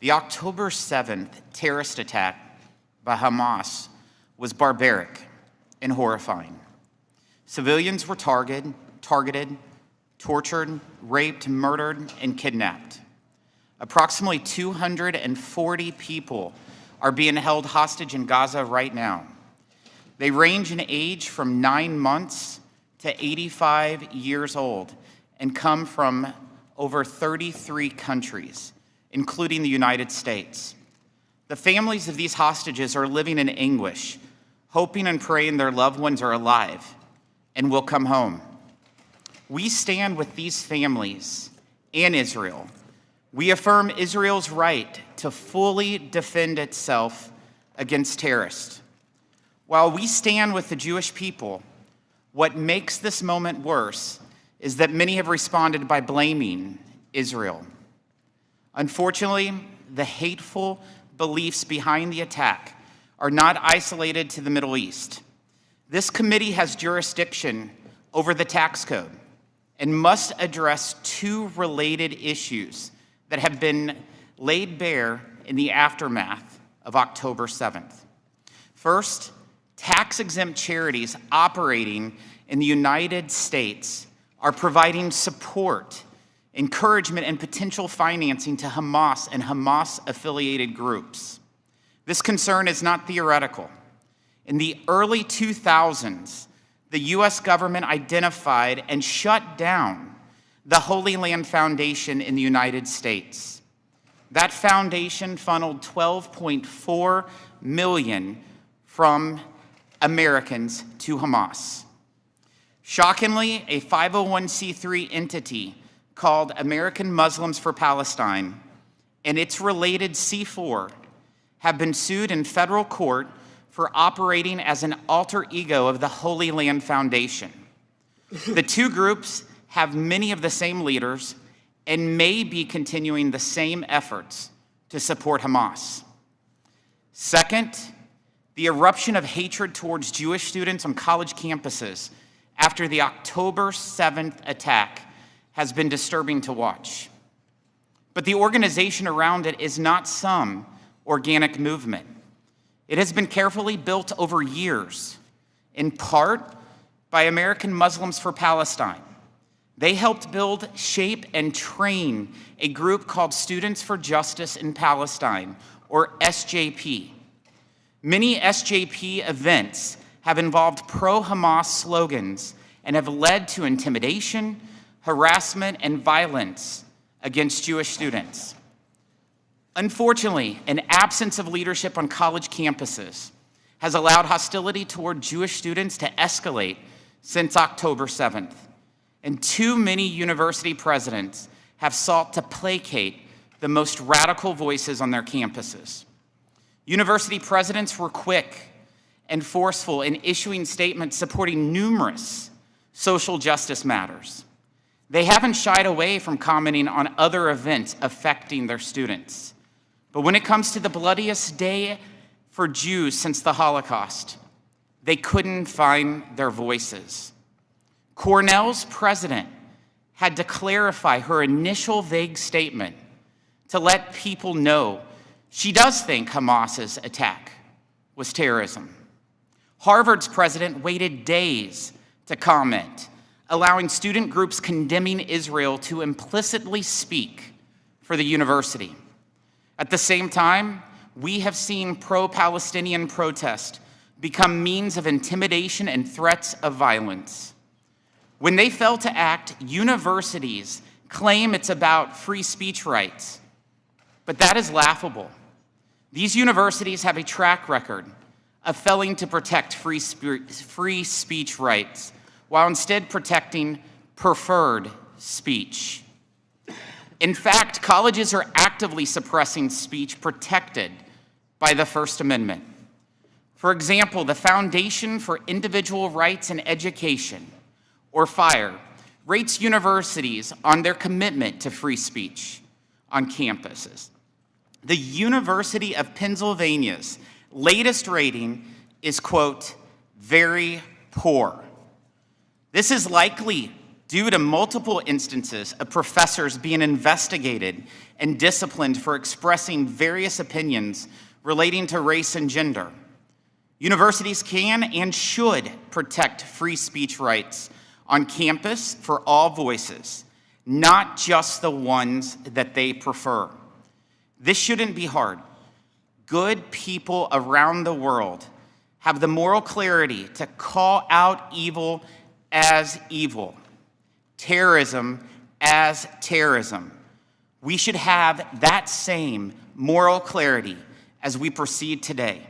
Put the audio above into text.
The October 7th terrorist attack by Hamas was barbaric and horrifying. Civilians were targeted, tortured, raped, murdered, and kidnapped. Approximately 240 people are being held hostage in Gaza right now. They range in age from 9 months to 85 years old and come from over 33 countries, including the United States. The families of these hostages are living in anguish, hoping and praying their loved ones are alive and will come home. We stand with these families and Israel. We affirm Israel's right to fully defend itself against terrorists. While we stand with the Jewish people, what makes this moment worse is that many have responded by blaming Israel. Unfortunately, the hateful beliefs behind the attack are not isolated to the Middle East. This committee has jurisdiction over the tax code and must address two related issues that have been laid bare in the aftermath of October 7th. First, tax-exempt charities operating in the United States are providing support, encouragement, and potential financing to Hamas and Hamas-affiliated groups. This concern is not theoretical. In the early 2000s, the U.S. government identified and shut down the Holy Land Foundation in the United States. That foundation funneled $12.4 million from Americans to Hamas. Shockingly, a 501c3 entity called American Muslims for Palestine and its related C4 have been sued in federal court for operating as an alter ego of the Holy Land Foundation. The two groups have many of the same leaders and may be continuing the same efforts to support Hamas. Second, the eruption of hatred towards Jewish students on college campuses after the October 7th attack has been disturbing to watch. But the organization around it is not some organic movement. It has been carefully built over years, in part by American Muslims for Palestine. They helped build, shape, and train a group called Students for Justice in Palestine, or SJP. Many SJP events have involved pro-Hamas slogans and have led to intimidation, harassment, and violence against Jewish students. Unfortunately, an absence of leadership on college campuses has allowed hostility toward Jewish students to escalate since October 7th, and too many university presidents have sought to placate the most radical voices on their campuses. University presidents were quick and forceful in issuing statements supporting numerous social justice matters. They haven't shied away from commenting on other events affecting their students. But when it comes to the bloodiest day for Jews since the Holocaust, they couldn't find their voices. Cornell's president had to clarify her initial vague statement to let people know she does think Hamas's attack was terrorism. Harvard's president waited days to comment, allowing student groups condemning Israel to implicitly speak for the university. At the same time, we have seen pro-Palestinian protest become means of intimidation and threats of violence. When they fail to act, universities claim it's about free speech rights, but that is laughable. These universities have a track record of failing to protect free speech rights while instead protecting preferred speech. In fact, colleges are actively suppressing speech protected by the First Amendment. For example, the Foundation for Individual Rights in Education, or FIRE, rates universities on their commitment to free speech on campuses. The University of Pennsylvania's latest rating is, quote, very poor. This is likely due to multiple instances of professors being investigated and disciplined for expressing various opinions relating to race and gender. Universities can and should protect free speech rights on campus for all voices, not just the ones that they prefer. This shouldn't be hard. Good people around the world have the moral clarity to call out evil as evil, terrorism as terrorism. We should have that same moral clarity as we proceed today.